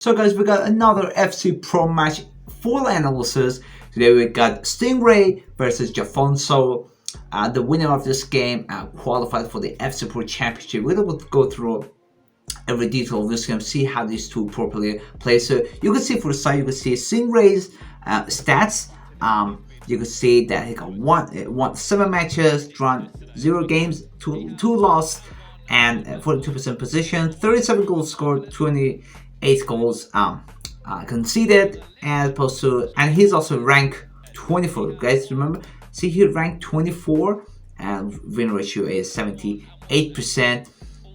So guys, we got another FC Pro match full analysis. Today we got Stingray versus Jafonso. The winner of this game qualified for the FC Pro Championship. We're going to go through every detail of this game, see how these two properly play. So you can see for the side, you can see Stingray's stats. You can see that he got won 7 matches, drawn 0 games, 2 loss, and 42% position, 37 goals scored, 28 goals conceded, and opposed to, and he's also ranked 24. Guys, remember, see here, ranked 24, and win ratio is 78%.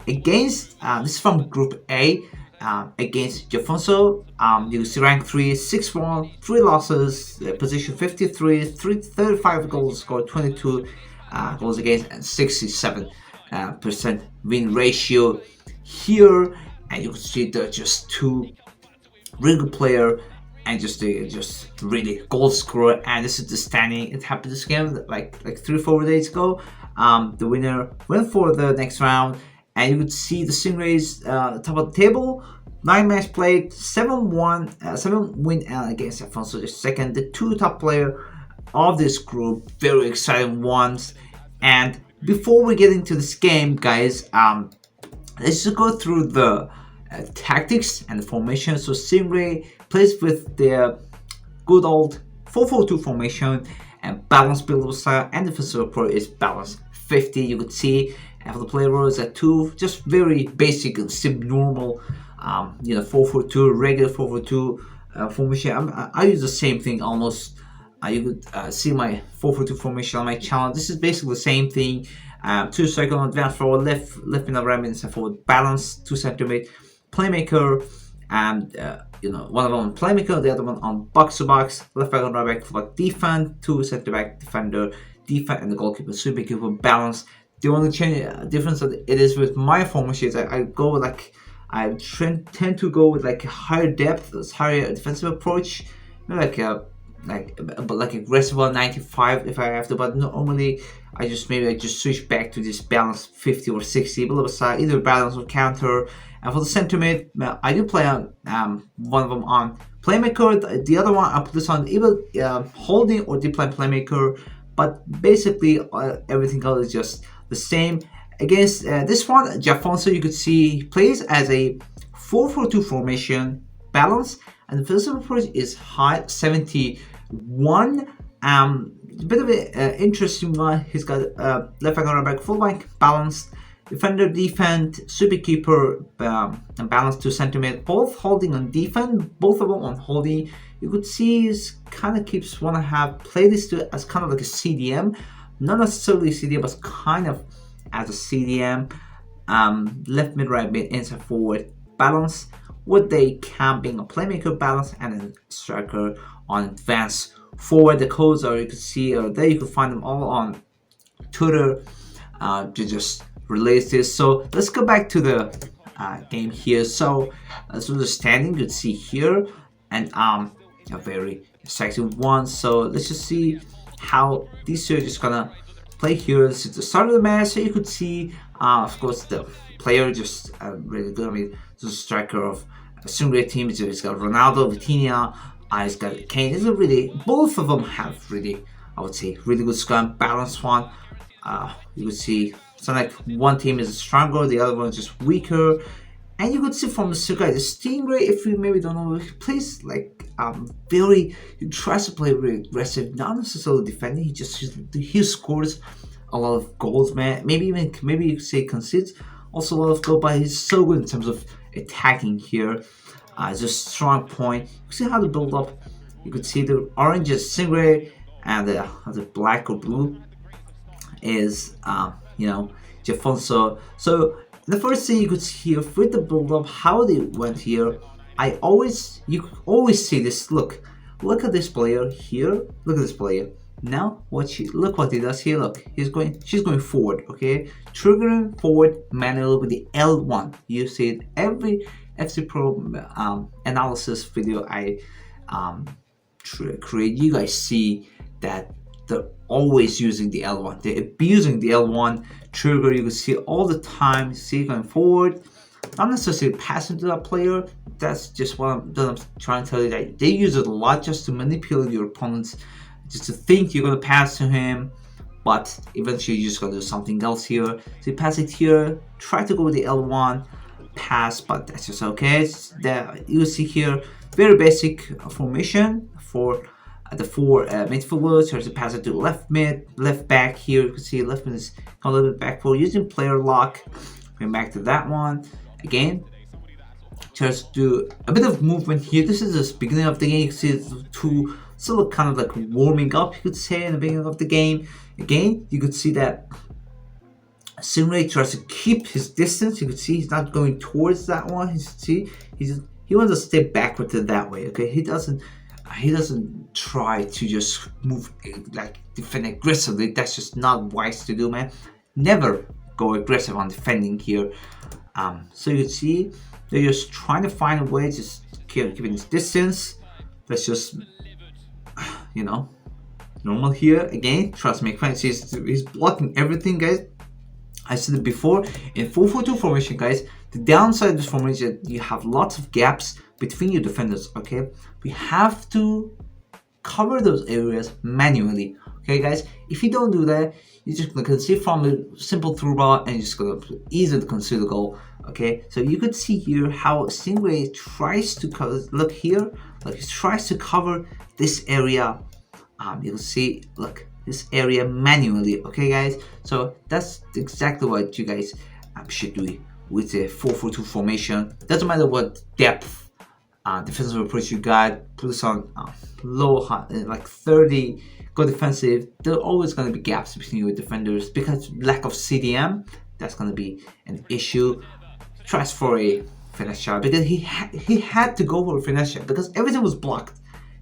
Against this is from Group A. Against Jafonso, you see rank 3, 6-1, 3 losses, position 53, 35 goals scored, 22 goals against, and 67% win ratio here. And you can see they're just two really good player and just really goal scorer. And this is the standing. It happened this game like 3-4 days ago. The winner went for the next round. And you could see the Stingrays top of the table. 9 match played, 7 win against Jafonso, just second. The 2 top player of this group, very exciting ones. And before we get into this game, guys, let's just go through the tactics and the formation. So Stingray plays with their good old 4-4-2 formation and balanced build style, and the defensive approach is balanced 50. You could see for the player roles at 2, just very basic and normal, 4-4-2, regular 4-4-2 formation. I use the same thing almost. You could see my 4-4-2 formation on my channel. This is basically the same thing. 2 second advance forward, left mid, right mid, and forward, balance, 2 center mid, playmaker, and one of them on playmaker, the other one on box to box, left back and right back for like defense, 2 center back, defender, defense, and the goalkeeper, super keeper, balance. The only difference that it is with my formation is I go with I tend to go with like a higher depth, higher defensive approach, like aggressive 95 if I have to. But normally I just switch back to this balance 50 or 60, below side, either balance or counter. And for the center mid, I do play on one of them on playmaker. The other one I put this on either holding or deep line playmaker. But basically everything else is just the same. Against this one, Jafonso, you could see he plays as a 4-4-2 formation, balance, and the physical approach is high, 71. A bit of an interesting one. He's got left back and right back, full back, balanced, defender, defense, super keeper, and balance 2 centimeters, both holding on defense, both of them on holding. You could see he kind of keeps want to have play this as kind of like a CDM, not necessarily CDM, but kind of as a CDM. Left mid, right mid, inside forward, balance, with they can being a playmaker, balance, and a striker on advanced forward. The codes are, you can see, or there you can find them all on Twitter to just release this. So let's go back to the game here. So the standing you can see here, and a very exciting one. So let's just see how these two are just gonna play here. This is the start of the match. So you could see, of course, the player just really good. I mean, the striker of a Stingray team. He's got Ronaldo, Vitinha. He's got Kane. It's a really, both of them have really, I would say, really good scrum, balanced one. You could see it's not like one team is stronger, the other one is just weaker. And you could see from the Stingray, if you maybe don't know, he plays like he tries to play really aggressive, not necessarily defending. He scores a lot of goals, man. Maybe you could say concedes also a lot of goals, but he's so good in terms of attacking here. It's a strong point. You see how the build up. You could see the orange is Stingray, and the black or blue is Jafonso. So the first thing you could see here with the build up, how they went here. You could always see this. Look at this player here. Look at this player. Now look what he does here. Look, she's going forward. Okay, triggering forward manually with the L1. You see it every FC Pro analysis video I create. You guys see that they're always using the L1. They're abusing the L1 trigger. You can see all the time. See going forward, not necessarily passing to that player. That's just what I'm trying to tell you, that they use it a lot just to manipulate your opponents, just to think you're gonna pass to him, but eventually you're just gonna do something else here. So you pass it here, try to go with the L1 pass, but that's just okay. You see here, very basic formation for the four midfielders. Try to pass it to left mid, left back. Here you can see left mid is a little bit back for using player lock. Going back to that one again. Just do a bit of movement here. This is the beginning of the game. You can see the two still kind of like warming up, you could say, in the beginning of the game. Again, you could see that Stingray tries to keep his distance. You could see he's not going towards that one. You see, he wants to step backward to that way. Okay, he doesn't try to just move like defend aggressively. That's just not wise to do, man. Never go aggressive on defending here. So you see, they're just trying to find a way, just keeping his distance. Let's just, normal here again. Trust me, he's blocking everything, guys. I said it before, in 4-4-2 formation, guys, the downside of this formation is that you have lots of gaps between your defenders, okay? We have to cover those areas manually, okay, guys? If you don't do that, you're just gonna concede from a simple through ball and you're just gonna easily concede the goal, okay? So you could see here how Stingray tries to cover, look here, like he tries to cover this area. You can see, look, this area manually, okay, guys? So that's exactly what you guys should do with a 4-4-2 formation. Doesn't matter what depth defensive approach you got, put this on low, like 30, go defensive. There are always going to be gaps between your defenders because lack of CDM, that's going to be an issue. Tries for a finish shot because he had to go for a finish shot because everything was blocked.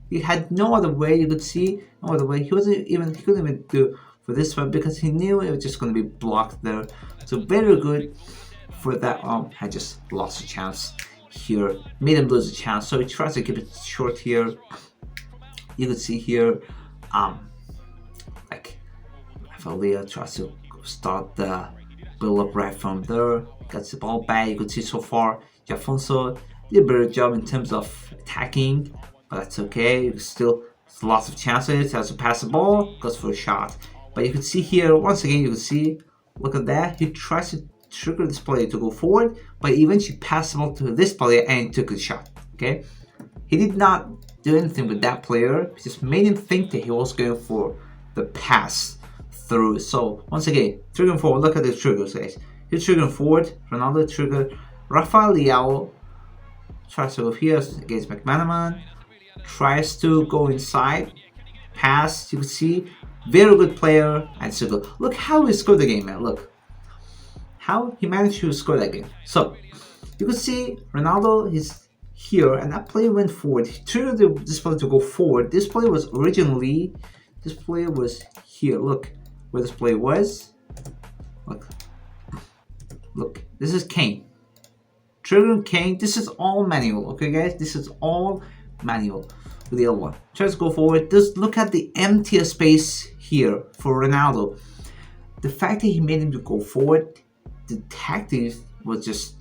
He had no other way. You could see no other way. He couldn't even do for this one because he knew it was just going to be blocked there. So very good for that. I just lost a chance here. Made him lose a chance. So he tries to keep it short here. You could see here, like Valia tries to start the build up right from there. Gets the ball back. You could see so far Jafonso did a better job in terms of attacking. That's okay. Still lots of chances. Has to pass the ball, goes for a shot. But you can see here once again. You can see, look at that. He tries to trigger this player to go forward, but eventually passed the ball to this player and took a shot. Okay, he did not do anything with that player. He just made him think that he was going for the pass through. So once again, triggering forward. Look at the triggers, guys. He's triggering forward. Ronaldo trigger. Rafael Leao tries to go here against McManaman. Tries to go inside, pass. You can see, very good player, and so good. Look how he scored the game, man. Look how he managed to score that game. So you can see Ronaldo is here, and that player went forward. He triggered this player to go forward. This player was here. Look where this player was. Look. This is Kane. Triggering Kane. This is all manual. Okay, guys. This is all manual with the L1. Tries to go forward. Just look at the empty space here for Ronaldo. The fact that he made him to go forward, the tactics was just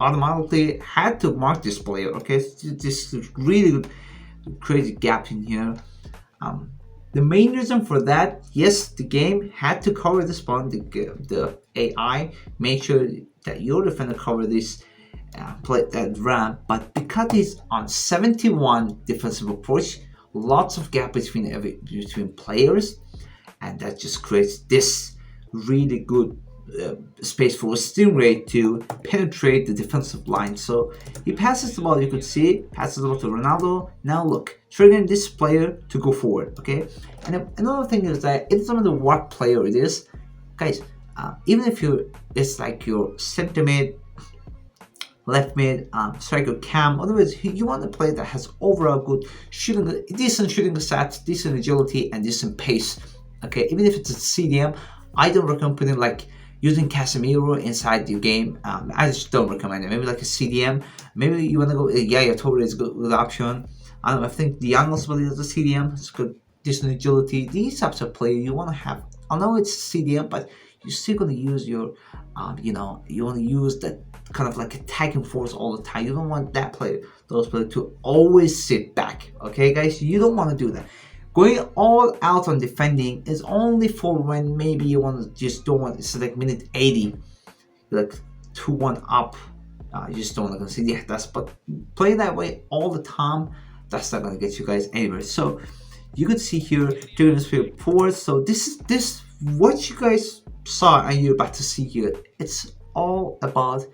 automatically had to mark this player. Okay, this really crazy gap in here. The main reason for that, yes, the game had to cover this one. The AI make sure that your defender cover this. Play that ramp, but because he's on 71 defensive approach, lots of gap between players, and that just creates this really good space for Stingray to penetrate the defensive line. So he passes the ball. You could see passes the ball to Ronaldo. Now look, triggering this player to go forward. Okay, and another thing is that it doesn't matter what player it is, guys. Even if it's like your center mid, left mid, striker cam. Otherwise, you want a player that has overall good shooting, decent shooting stats, decent agility, and decent pace. Okay, even if it's a CDM, I don't recommend putting like using Casemiro inside your game. I just don't recommend it. Maybe like a CDM. Maybe you want to go. Yeah, totally is a good option. I think the young also is a CDM. It's good, decent agility. These types of player you want to have. I know it's CDM, but you're still going to use your, you want to use that kind of like attacking force all the time. You don't want those players to always sit back. Okay, guys, you don't want to do that. Going all out on defending is only for when maybe you want to just don't want. It's like minute 80, like 2-1 up. You just don't want to concede. Yeah, but playing that way all the time, that's not gonna get you guys anywhere. So you could see here during this period forward. So this what you guys saw and you're about to see here. It's all about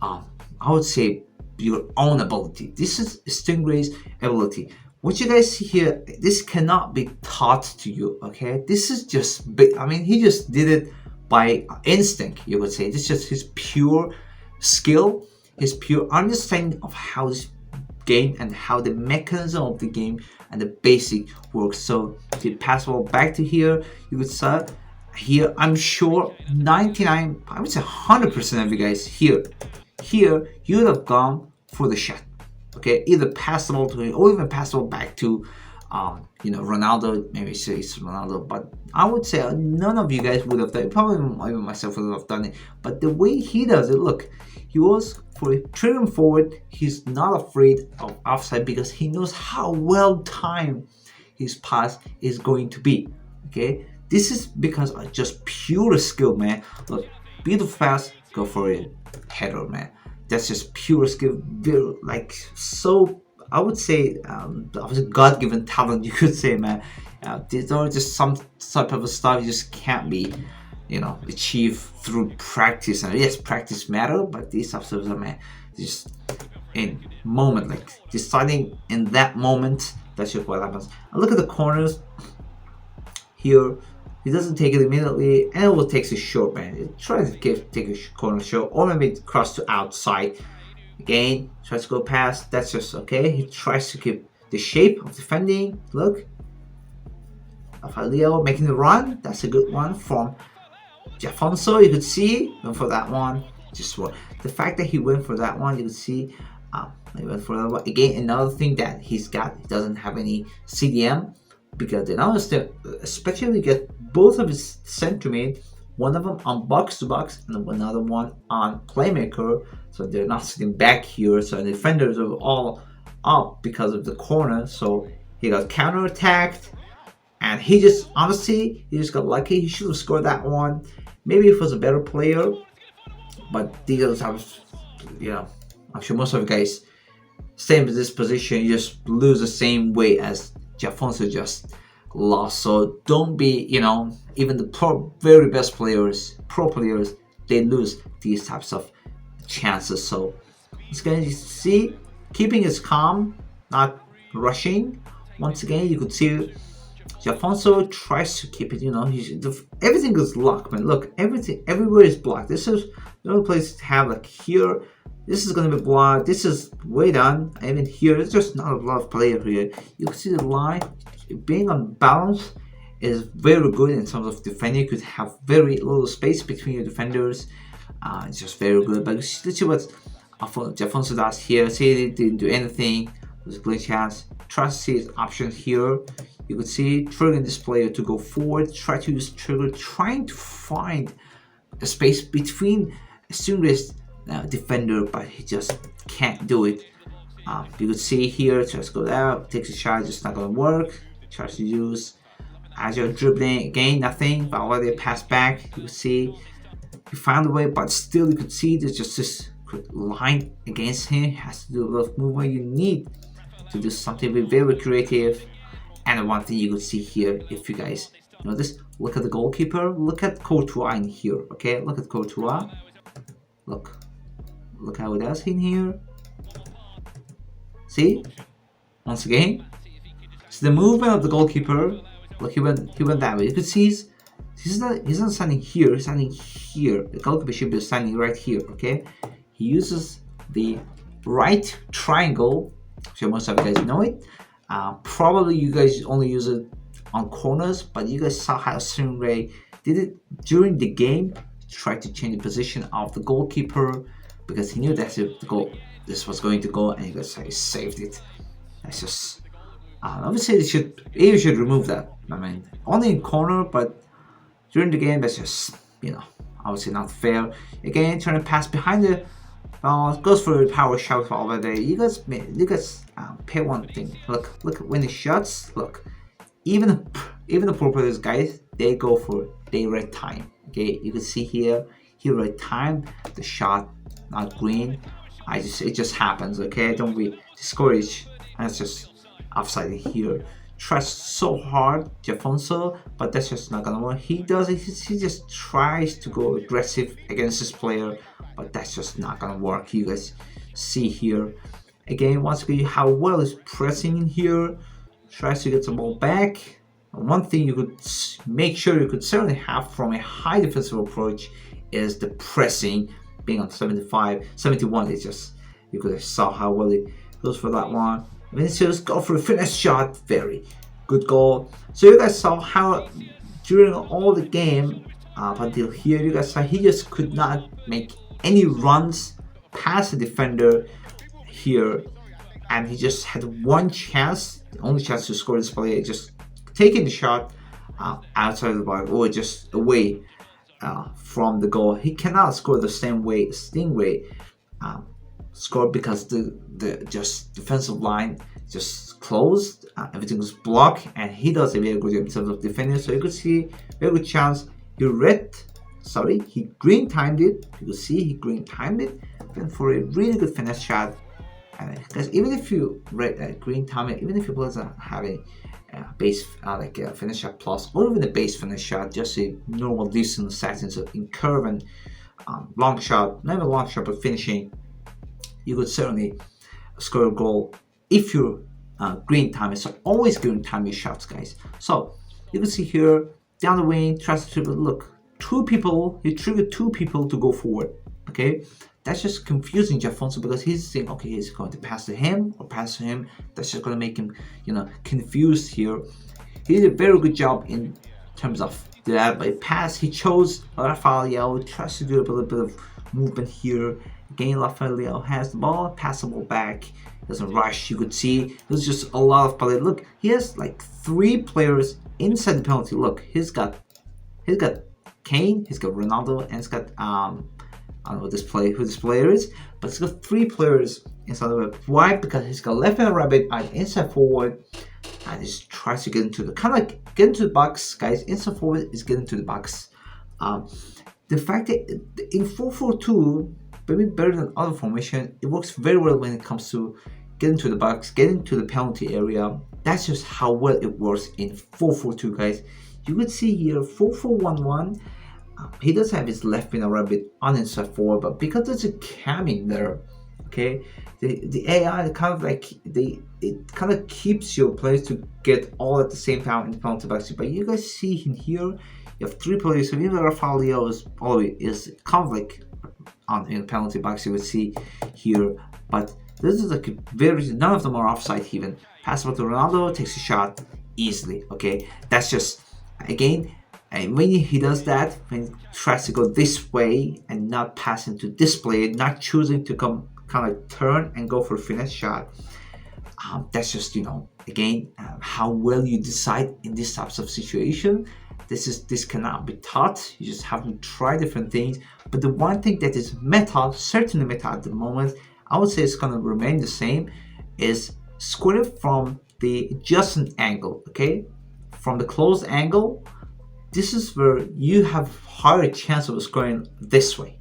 I would say your own ability. This is Stingray's ability. What you guys see here, this cannot be taught to you. Okay, this is just big. I mean, he just did it by instinct. You would say this is just his pure skill, his pure understanding of how this game and how the mechanism of the game and the basic works. So to pass the ball back to here, you would start here. I'm sure 99, I would say 100% of you guys here you would have gone for the shot. Okay, either pass the ball to him or even pass the ball back to Ronaldo. Maybe say it's Ronaldo, but I would say none of you guys would have done it. Probably even myself would have done it. But the way he does it, look, he was for triggering forward. He's not afraid of offside because he knows how well timed his pass is going to be. Okay, this is because of just pure skill, man. Look, beautiful pass, go for it, header, man. That's just pure skill, very, like, so I would say God-given talent, you could say, man. These are just some type of stuff you just can't be, achieve through practice. And yes, practice matter, but these types of stuff, man, just in moment, like deciding in that moment, that's just what happens. And look at the corners here. He doesn't take it immediately, and it will take a short, man. He tries to take a corner short, or maybe cross to outside. Again, tries to go past. That's just okay. He tries to keep the shape of defending. Look, Rafael making the run. That's a good one from Jafonso. You could see went for that one. Just what the fact that he went for that one, you could see. He went for that one. Again, another thing that he's got. He doesn't have any CDM. Because they now especially get both of his center mid, one of them on box to box and another one on playmaker, so they're not sitting back here. So the defenders are all up because of the corner. So he got counter attacked, and he just got lucky. He should have scored that one. Maybe if he was a better player, but these other times, I'm sure most of you guys stay in this position, you just lose the same way as Jafonso just lost. So don't be, even the very best players, pro players, they lose these types of chances. So it's going to see keeping his calm, not rushing. Once again, you could see Jafonso tries to keep it. Everything is locked, man. Look, everywhere is blocked. This is the only place to have, like, here. This is going to be blocked. This is way down. Even here, there's just not a lot of player here. You can see the line being on balance is very good in terms of defending. You could have very little space between your defenders. It's just very good. But let's see what Jafonso does here. See, he didn't do anything. There's a glitch has. Try to see his options here. You could see triggering this player to go forward. Try to use trigger, trying to find a space between Stingray's defender, but he just can't do it. You could see here, tries to go out, takes a shot, just not gonna work. Tries to use agile dribbling, again nothing, but already a pass back. You could see he found a way, but still you could see there's just this line against him. He has to do a lot of movement. You need to do something very creative. And one thing you could see here, if you guys notice, look at the goalkeeper, look at Courtois in here. Okay, look at Courtois. Look how it does in here. See? Once again. So the movement of the goalkeeper. Look, he went that way. You could see he's not standing here, he's standing here. The goalkeeper should be standing right here, okay? He uses the right triangle. So most of you guys know it. Probably you guys only use it on corners, but you guys saw how Stingray did it during the game. Tried to change the position of the goalkeeper because he knew that this was going to go, and he saved it. That's just obviously you should remove that. I mean, only in corner, but during the game, that's just obviously not fair. Again, trying to pass behind the Goes for a power shot over there. You guys pay one thing. Look when the shots. Look, even the pro players, guys, they go for they red time. Okay, you can see here he red time the shot, not green. It just happens. Okay, don't be discouraged. That's just offside here. Tries so hard, Jafonso, but that's just not gonna work. He does it. He just tries to go aggressive against this player, but that's just not gonna work. You guys see here again once again how well is pressing in here. Tries to get the ball back. One thing you could make sure you could certainly have from a high defensive approach is the pressing. Being on 75, 71 is just, you could have saw how well it goes for that one. Vinicius go for a finish shot, very good goal. So you guys saw how during all the game up until here, you guys saw he just could not make any runs past the defender here, and he just had one chance, the only chance to score this play, just taking the shot outside of the box or just away from the goal. He cannot score the same way Stingray scored because the just defensive line just closed, everything was blocked, and he does a very good job in terms of defending. So you could see very good chance. He green timed it. You could see he green timed it, and for a really good finish shot. And because even if you green time it, even if you players have a base like a finish shot plus, or even a base finish shot, just a normal decent settings in curve and long shot, not even long shot but finishing, you could certainly score a goal if you're green time it. So always green time your shots, guys. So you can see here down the wing, tries to trigger. Look, he triggered two people to go forward. Okay, that's just confusing Jafonso because he's saying, okay, he's going to pass to him or pass to him. That's just going to make him, confused here. He did a very good job in terms of that, but pass, he chose Rafael, tries to do a little bit of movement here. Again, Rafael has the ball, pass the ball back, doesn't rush. You could see there's just a lot of play. Look, he has like 3 players inside the penalty. Look, he's got Kane, he's got Ronaldo, and he's got I don't know who this player is, but he's got 3 players inside the web. Why? Because he's got left and right and inside forward, and he just tries to get into the get into the box, guys. Inside forward is getting into the box. The fact that in 4-4-2, maybe better than other formation, it works very well when it comes to getting to the box, getting to the penalty area. That's just how well it works in 4-4-2, guys. You could see here 4-4-1-1. He does have his left wing a rabbit on inside forward, but because there's a camming there, okay, the AI kind of keeps your players to get all at the same time in the penalty box. But you guys see in here, you have 3 players. So even Rafael is kind of like in the penalty box. You would see here, but this is like none of them are offside even. Pass it to Ronaldo, takes a shot easily. Okay, that's just again. And when he does that, when he tries to go this way and not passing to this player, not choosing to come kind of turn and go for a finish shot, that's just again how well you decide in these types of situation. This cannot be taught. You just have to try different things. But the one thing that is certainly meta at the moment, I would say it's gonna remain the same, is scoring from the adjacent angle. Okay, from the closed angle. This is where you have higher chance of scoring this way.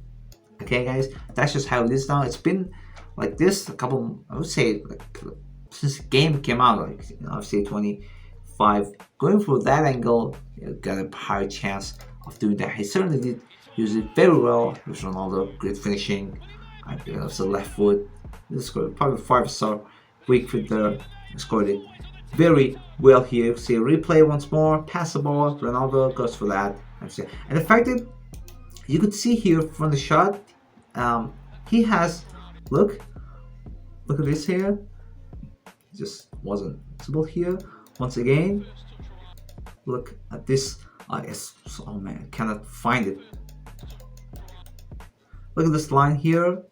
Okay, guys, that's just how it is now. It's been like this I would say, since the game came out, obviously 25. Going for that angle, you got a higher chance of doing that. He certainly did use it very well. With Ronaldo, great finishing. It's the left foot. He scored probably 5-star. Weak foot there. He scored it very well here. You see a replay once more, pass the ball, Ronaldo goes for that. And the fact that you could see here from the shot, he has, look at this here, it just wasn't visible here. Once again, look at this. Oh man, I cannot find it. Look at this line here.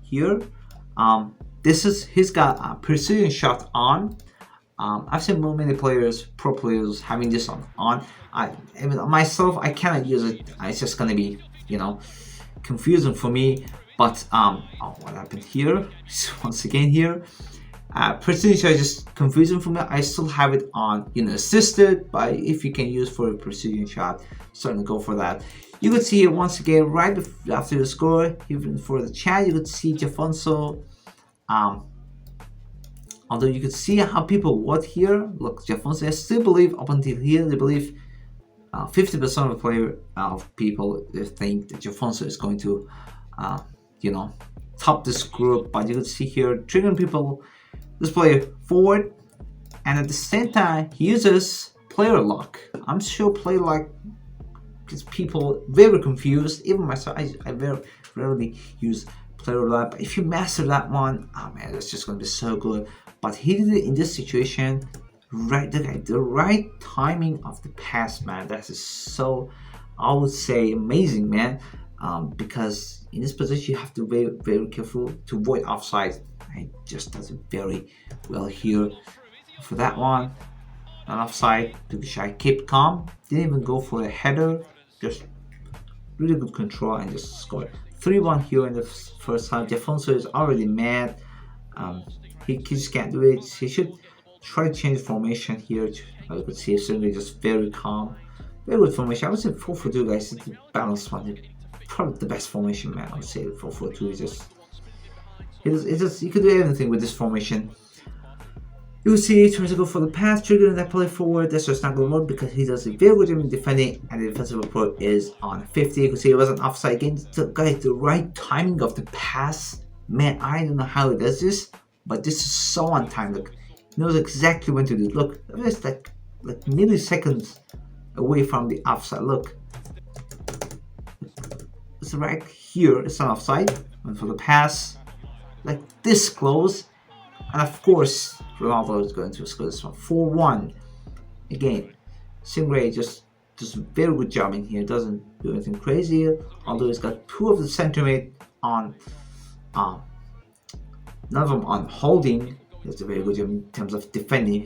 He's got a precision shot on. I've seen many players, pro players, having this on. Myself, I cannot use it. It's just gonna be, confusing for me. But what happened here? Once again here, precision shot is just confusing for me. I still have it on, assisted, but if you can use for a precision shot, certainly go for that. You could see it once again right after the score, even for the chat, you could see Jafonso. Although you could see how people vote here. Look, Jafonso, I still believe up until here, they believe 50% of people think that Jafonso is going to, top this group. But you could see here, triggering people, this player forward, and at the same time, he uses player lock. I'm sure player lock gets people very confused. Even myself, I very rarely use player lock. But if you master that one, oh man, that's just going to be so good. But he did it in this situation. The right timing of the pass, man. That is so, I would say, amazing, man. Because in this position, you have to be very, very careful to avoid offside. It just does it very well here. For that one, not offside. Took the shot, kept calm. Didn't even go for a header. Just really good control and just scored 3-1 here in the first half. Jafonso is already mad. He just can't do it. He should try to change formation here. You could see Stingray just very calm. Very good formation. I would say 4-4-2, guys. It's the balanced one. Probably the best formation, man. I would say 4-4-2 is just, you could do anything with this formation. You will see he tries to go for the pass, triggering that play forward. That's just not going to work because he does a very good job in defending, and the defensive report is on 50. You can see it wasn't offside again. Guys, the right timing of the pass, man, I don't know how he does this, but this is so on time. Look, he knows exactly when to do it. Look, it's like milliseconds away from the offside. Look, it's right here. It's not offside. And for the pass, like this close, and of course Ronaldo is going to score this one. 4-1. Again, Stingray just does a very good job in here. Doesn't do anything crazy, although he's got 2 of the centermate on none of them on holding. He does a very good job in terms of defending.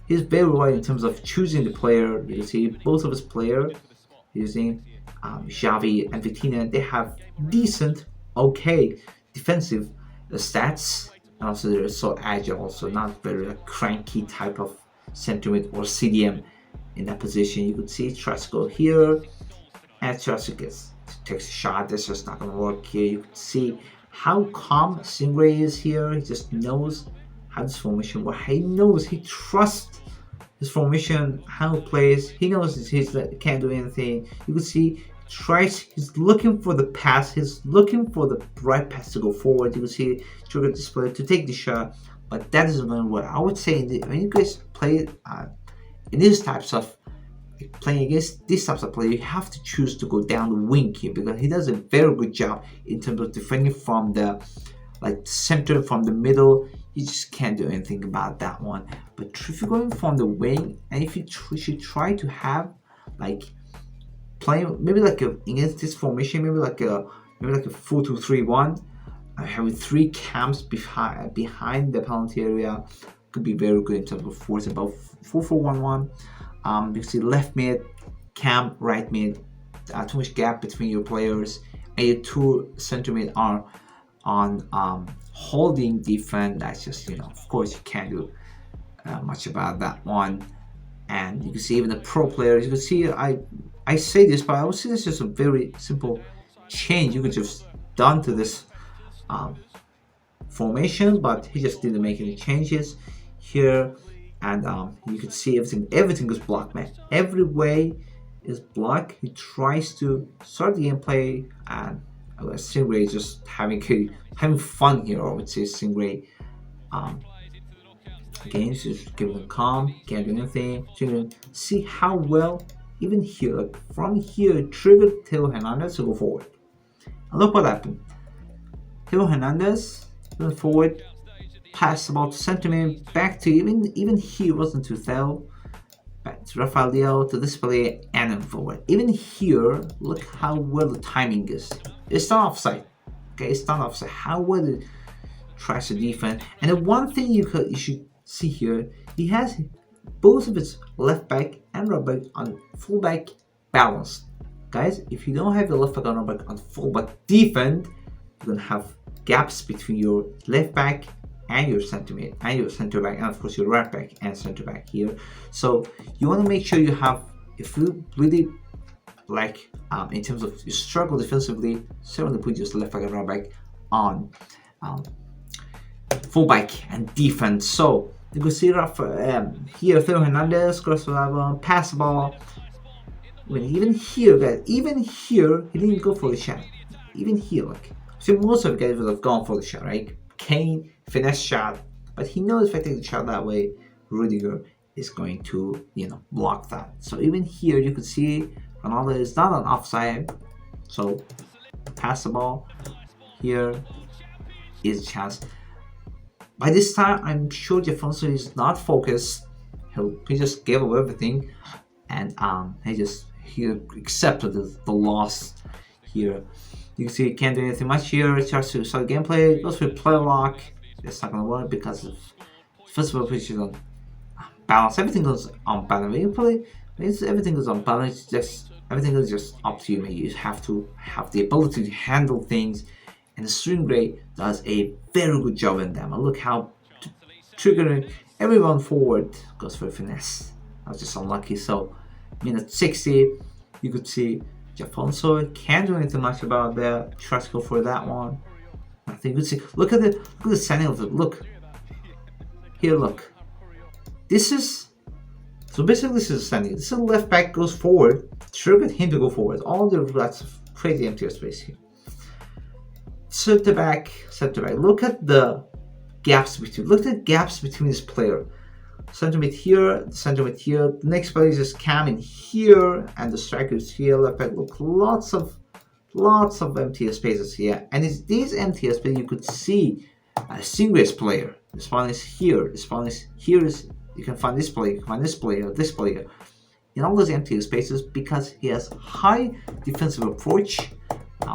He's very right in terms of choosing the player. You can see both of his players using Xavi and Vitina. They have decent, okay defensive stats. And also they're so agile, also not very cranky type of centermid or CDM in that position. You could see he tries to go here and tries to takes a shot. That's just not gonna work here. You could see how calm Stingray is here. He just knows how this formation works. He knows, he trusts his formation, how it plays. He knows he can't do anything. You could see he's looking for the pass, he's looking for the right pass to go forward. You can see trigger this player to take the shot, but that isn't going to work. I would say when you guys play in these types of playing against these types of play, you have to choose to go down the wing here, because he does a very good job in terms of defending from the center, from the middle. You just can't do anything about that one. But if you're going from the wing, and if you should try to have playing maybe against this formation, maybe like a 4-2-3-1, having 3 camps behind the penalty area could be very good in terms of force. About 4-4-1-1. You see left mid, camp, right mid. Too much gap between your players, and your 2 center mid are on holding defense. That's just, of course you can't do much about that one. And you can see even the pro players, you can see I say this, but I would say this is a very simple change you could just done to this formation, but he just didn't make any changes here. And you could see everything is blocked, man. Every way is blocked. He tries to start the gameplay, and Stingray is just having fun here. I would say Stingray again, just giving him calm, can't do anything. So you can see how well, even here, from here, triggered Theo Hernandez to go forward. And look what happened. Theo Hernandez went forward, passed about centimeter back to even he wasn't to Theo, back to Rafael Leo, to this player, and then forward. Even here, look how well the timing is. It's not offside. Okay, it's not offside. How well it tries to defend. And the one thing you should see here, he has both of his left back and right back on fullback balanced. Guys, if you don't have your left back and right back on fullback defend, you're gonna have gaps between your left back and your center back, and of course your right back and center back here. So you want to make sure you have, if you really like, in terms of you struggle defensively, certainly put your left back and right back on fullback and defense. So you can see here Theo Hernandez cross pass the ball. Even here, guys, even here he didn't go for the shot. Even here, like, so most of the guys would have gone for the shot, right? Kane finesse shot, but he knows if I take the shot that way, Rudiger is going to, block that. So even here you can see Ronaldo is not on offside, so pass the ball. Here is a chance. By this time, I'm sure Jafonso is not focused. He just gave up everything, and he accepted the loss here. You can see he can't do anything much here. He tries to start gameplay, goes for play lock. It's not gonna work because of first of all, position on balance. Everything goes on balance. When you play, everything goes on balance. Everything is just up to you. Man. You have to have the ability to handle things, and the Stingray does a very good job in them. And look how triggering everyone forward goes for finesse. I was just unlucky. So, minute 60, you could see Jafonso can't do anything much about that. Tries to go for that one. I think you could see. Look at the setting of it. Look here. Look. This is this is a standing. This is left back goes forward. Triggered him to go forward. All the lots of crazy empty space here. Center back. Look at the gaps between. Look at the gaps between this player. Center mid here, center mid here. The next player is just Cam in here, and the striker is here. Left back. Look, lots of empty spaces here. And it's these empty spaces you could see a Stingray's player. This one is here. This one is here. You can find this player. You can find this player. In all those empty spaces, because he has high defensive approach.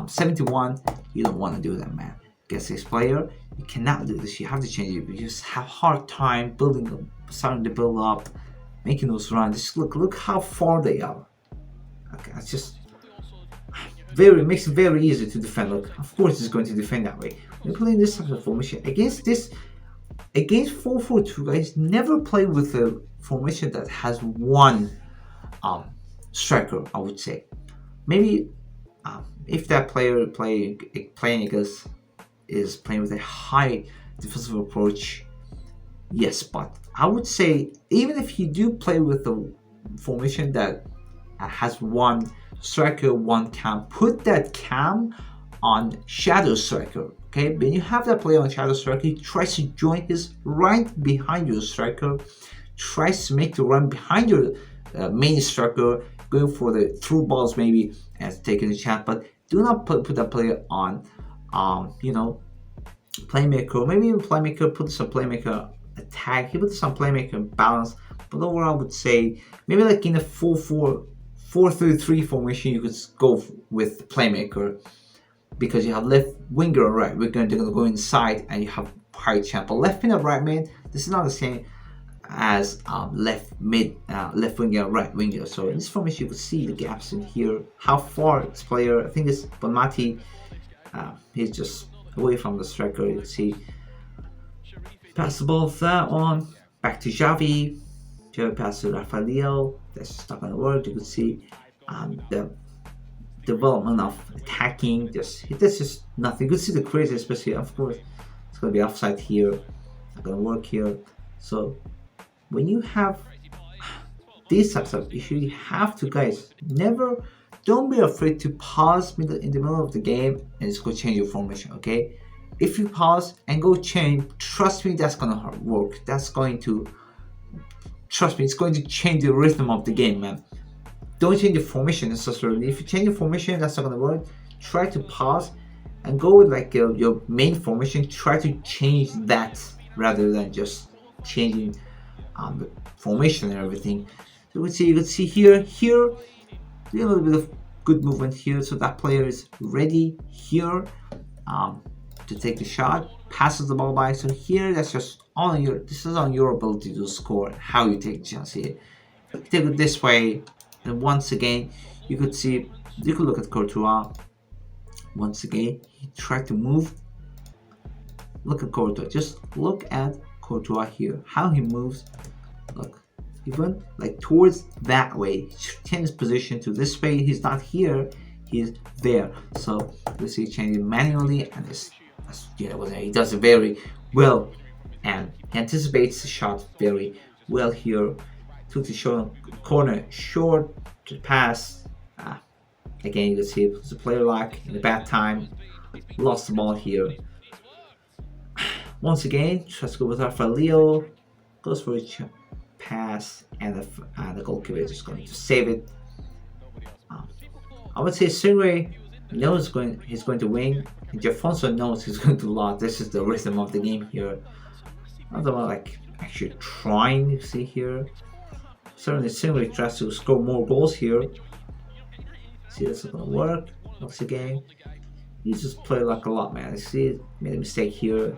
71. You don't want to do that, man. Against this player, you cannot do this. You have to change it. You just have hard time starting to build up, making those runs. Just look how far they are. Okay, it's just makes it very easy to defend. Look, of course it's going to defend that way. When playing this type of formation against 4-4-2, guys, never play with a formation that has one striker. I would say maybe if that player playing against is playing with a high defensive approach, yes, but I would say even if you do play with a formation that has one striker, one cam, put that cam on shadow striker. Okay, when you have that player on shadow striker, he tries to join his right behind your striker, tries to make the run behind your main striker, going for the through balls maybe and taking the chance, but do not put that player on playmaker. Maybe even playmaker, put some playmaker attack. He put some playmaker balance. But overall, I would say maybe like in a 4-4-3 formation, you could go with playmaker because you have left winger and right winger. They're gonna go inside, and you have high chance. But left mid and right mid, this is not the same as left winger and right winger. So in this formation, you could see the gaps in here. How far this player, I think it's Bonmati, he's just away from the striker. You can see pass the ball for that one. Back to Xavi. Xavi pass to Rafael. That's just not gonna work. You can see the development of attacking. That's just nothing. You can see the crazy, especially of course it's gonna be offside here. Not gonna work here. So when you have these types of issues, you have to, guys, don't be afraid to pause in the middle of the game and just go change your formation. Okay, if you pause and go change, trust me, that's gonna work. It's going to change the rhythm of the game, man. Don't change the formation necessarily. If you change the formation, that's not gonna work. Try to pause and go with like your main formation. Try to change that rather than just changing the formation and everything. So you can see here do a little bit of good movement here. So that player is ready here to take the shot, passes the ball by. So here, that's just this is on your ability to score, how you take the chance here. You take it this way, and once again, you could look at Courtois. Once again, he tried to move. Look at Courtois. Just look at Courtois here. How he moves. Look. He went like towards that way. He changed his position to this way. He's not here. He's there. So you see, changing manually, and he does it very well, and he anticipates the shot very well here. Took the short corner, short to pass. Again, you can see it's a player lock in a bad time. Lost the ball here. Once again, tries to go with Rafael. Goes for a pass, and the goalkeeper is just going to save it. I would say Stingray knows he's going to win, and Jafonso knows he's going to lose. This is the rhythm of the game here. Not about like actually trying to see here. Certainly Stingray tries to score more goals here. See, that's not gonna work. Once again, he just played like a lot, man. See, made a mistake here.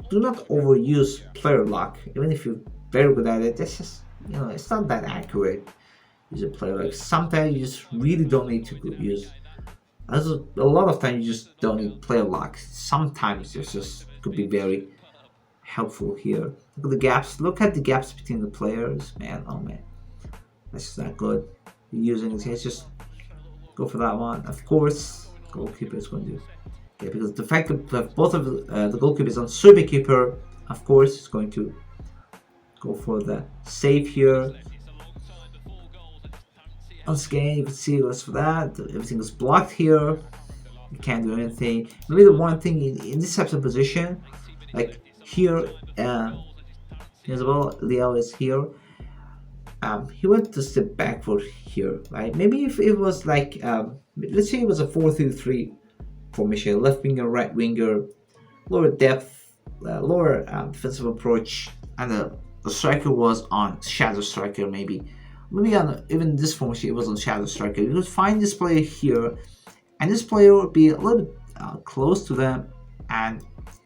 Do not overuse player luck, even if you're very good at it. This is, it's not that accurate. Use a player like sometimes you just really don't need to use. A lot of times you just don't need player luck. Sometimes it's just could be very helpful here. Look at the gaps. Look at the gaps between the players, man. Oh man, that's just not good. You're using it. Just go for that one. Of course, goalkeeper is going to. Yeah, because the fact that both of the goalkeepers on super keeper, of course, is going to go for the save here. Once again, you can see what's for that. Everything is blocked here. You can't do anything. Maybe the one thing in this type of position, like here, as well, Leo is here. He went to step back for here, right? Maybe if it was like, let's say it was a 4-3-3 formation, left winger, right winger, lower depth, lower defensive approach, and the striker was on shadow striker, maybe on even this formation it was on shadow striker. You would find this player here, and this player would be a little bit close to them, and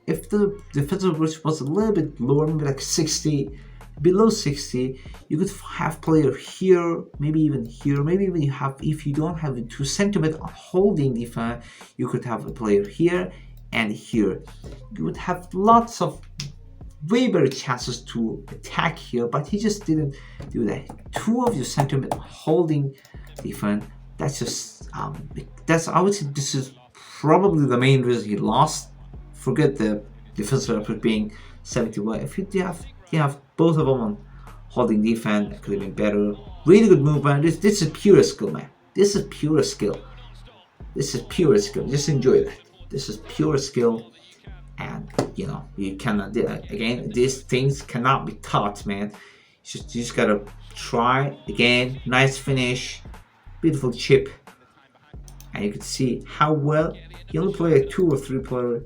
if the defensive approach was a little bit lower, maybe like 60, below 60, you could have player here, maybe even here, maybe even if you don't have a 2 centimeter holding defense, you could have a player here and here. You would have lots of way better chances to attack here, but he just didn't do that. 2 of your centimeter holding defense. That's just I would say this is probably the main reason he lost. Forget the defensive effort being 71. If you have both of them on holding defense, that could have been better. Really good movement. This is pure skill, man. This is pure skill. This is pure skill. Just enjoy that. This is pure skill, and you cannot. Again, these things cannot be taught, man. You just gotta try again. Nice finish, beautiful chip, and you can see how well he only played a 2 or 3 player.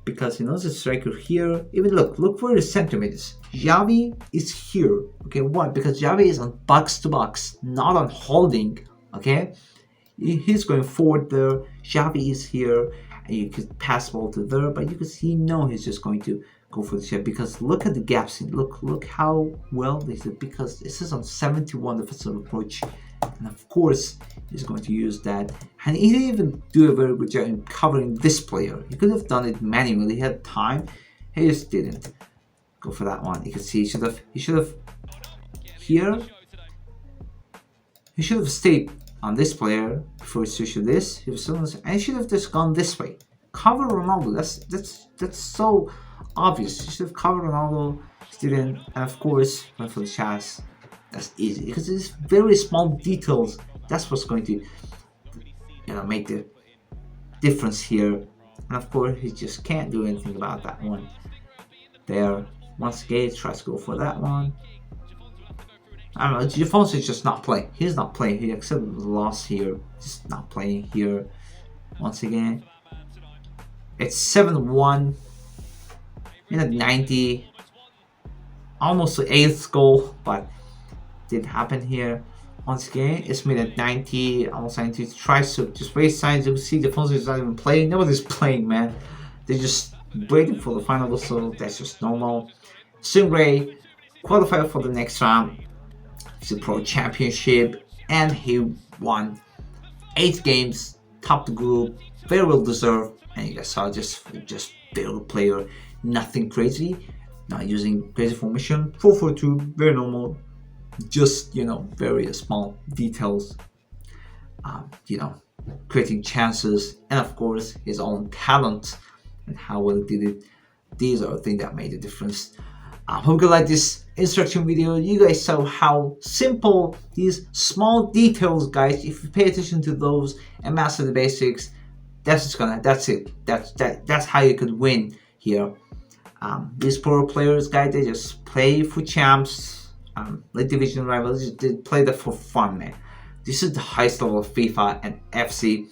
Because he knows the striker here. Even look where the centimeter is. Xavi is here. Okay, why? Because Xavi is on box to box, not on holding. Okay, he's going forward there. Xavi is here, and you could pass ball to there, but you can see he's just going to go for the chip. Because look at the gaps. Look how well this is. Because this is on 71 defensive approach. And of course, he's going to use that. And he didn't even do a very good job in covering this player. He could have done it manually. He had time. He just didn't go for that one. You can see he should have here. He should have stayed on this player before he switched to this. And he should have just gone this way. Cover Ronaldo. That's so obvious. He should have covered Ronaldo. He didn't. And of course, went for the chance. That's easy because it's very small details. That's what's going to, make the difference here. And of course, he just can't do anything about that one. There, once again, tries to go for that one. I don't know. Jafonso is just not playing. He's not playing. He accepted the loss here. Just not playing here. Once again, it's 7-1. At 90, almost the 8th goal, but didn't happen here. Once again, it's made at 90, almost 90. Tries to just waste time. You can see Jafonso is not even playing. Nobody's playing, man. They're just waiting for the final whistle. That's just normal. Stingray qualified for the next round. It's a pro championship, and he won 8 games, top the group, very well deserved, and you guys saw just very player, nothing crazy, not using crazy formation, 4-4-2, very normal, just very small details, creating chances, and of course his own talent and how well he did it. These are the things that made the difference. I hope you like this instruction video. You guys saw how simple these small details, guys. If you pay attention to those and master the basics, that's it. That's how you could win here. These pro players, guys, they just play for champs, like division rivals. They play that for fun, man. This is the highest level of FIFA and FC,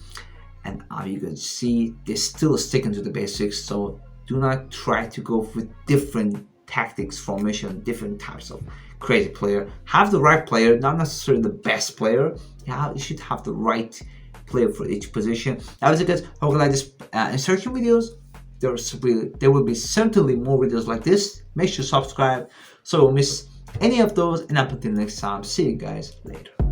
and you can see they're still sticking to the basics. So do not try to go with different tactics, formation, different types of crazy player. Have the right player, not necessarily the best player. Yeah, you should have the right player for each position. That was it, guys. Hope you like this instruction videos. There will be certainly more videos like this. Make sure to subscribe so you won't miss any of those. And up until next time, see you guys later.